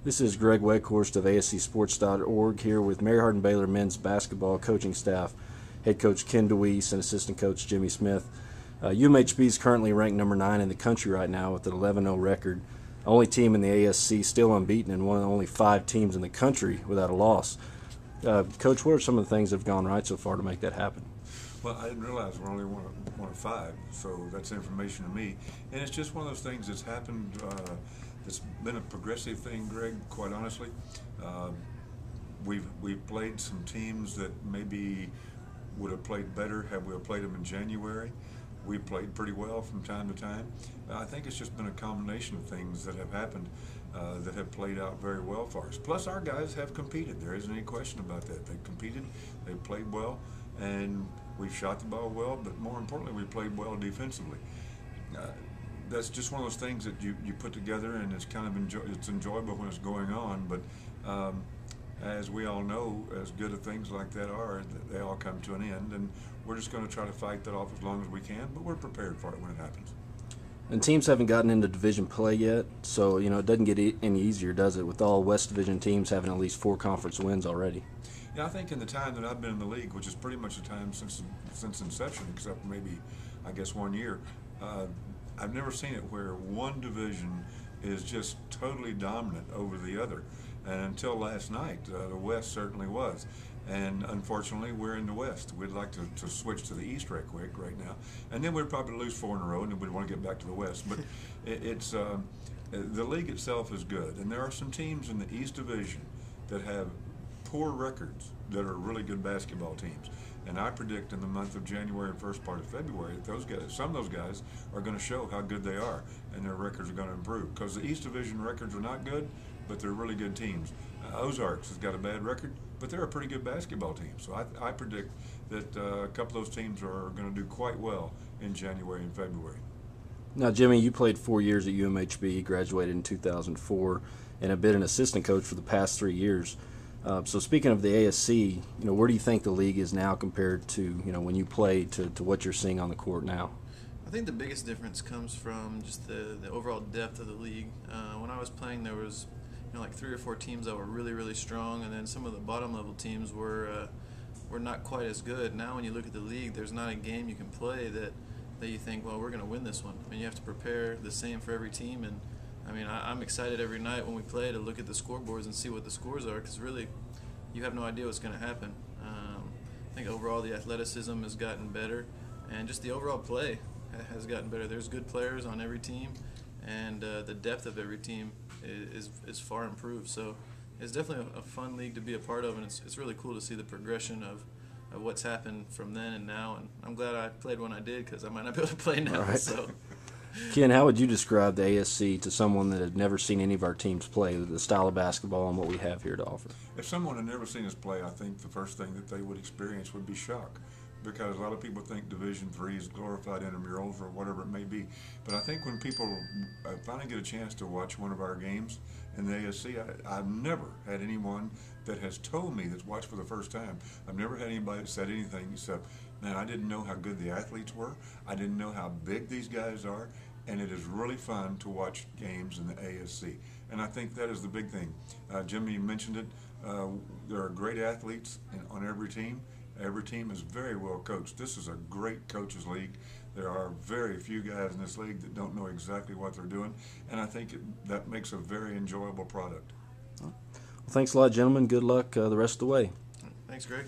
This is Greg Weghorst of ASCSports.org here with Mary Hardin-Baylor men's basketball coaching staff, head coach Ken DeWeese and assistant coach Jimmy Smith. UMHB is currently ranked number 9 in the country right now with an 11-0 record. Only team in the ASC still unbeaten and one of only 5 teams in the country without a loss. Coach, what are some of the things that have gone right so far to make that happen? Well, I didn't realize we're only one of 5, so that's information to me. And it's just one of those things that's happened. It's been a progressive thing, Greg, quite honestly. We've played some teams that maybe would have played better had we played them in January. We played pretty well from time to time. I think it's just been a combination of things that have happened that have played out very well for us. Plus, our guys have competed. There isn't any question about that. They've competed, they've played well, and we've shot the ball well, but more importantly, we played well defensively. That's just one of those things that you put together, and it's kind of it's enjoyable when it's going on, but as we all know, as good as things like that are, they all come to an end, and we're just going to try to fight that off as long as we can, but we're prepared for it when it happens. And teams haven't gotten into division play yet, so it doesn't get any easier, does it, with all West Division teams having at least 4 conference wins already? Yeah, I think in the time that I've been in the league, which is pretty much the time since inception, except maybe, I guess, 1 year, I've never seen it where one division is just totally dominant over the other. And until last night, the West certainly was. And unfortunately, we're in the West. We'd like to switch to the East right quick right now. And then we'd probably lose 4 in a row, and then we'd want to get back to the West. But the league itself is good. And there are some teams in the East Division that have poor records that are really good basketball teams. And I predict in the month of January and first part of February that those guys, some of those guys are going to show how good they are, and their records are going to improve. Because the East Division records are not good, but they're really good teams. Ozarks has got a bad record, but they're a pretty good basketball team. So I predict that a couple of those teams are going to do quite well in January and February. Now, Jimmy, you played 4 years at UMHB, graduated in 2004, and have been an assistant coach for the past 3 years. So speaking of the ASC, where do you think the league is now compared to, when you played to what you're seeing on the court now? I think the biggest difference comes from just the overall depth of the league. When I was playing, there was like 3 or 4 teams that were really, really strong, and then some of the bottom level teams were not quite as good. Now when you look at the league, there's not a game you can play that you think, well, we're going to win this one. I mean, you have to prepare the same for every team, and I'm excited every night when we play to look at the scoreboards and see what the scores are, because really you have no idea what's going to happen. I think overall the athleticism has gotten better, and just the overall play has gotten better. There's good players on every team, and the depth of every team is far improved. So it's definitely a fun league to be a part of, and it's really cool to see the progression of what's happened from then and now. And I'm glad I played when I did, because I might not be able to play now. Right. So. Ken, how would you describe the ASC to someone that had never seen any of our teams play, the style of basketball and what we have here to offer? If someone had never seen us play, I think the first thing that they would experience would be shock, because a lot of people think Division III is glorified intramurals or whatever it may be. But I think when people finally get a chance to watch one of our games in the ASC, I've never had anyone that has told me that's watched for the first time. I've never had anybody that said anything except, man, I didn't know how good the athletes were. I didn't know how big these guys are. And it is really fun to watch games in the ASC. And I think that is the big thing. Jimmy mentioned it. There are great athletes on every team. Every team is very well coached. This is a great coaches league. There are very few guys in this league that don't know exactly what they're doing. And I think that makes a very enjoyable product. Well, thanks a lot, gentlemen. Good luck the rest of the way. Thanks, Greg.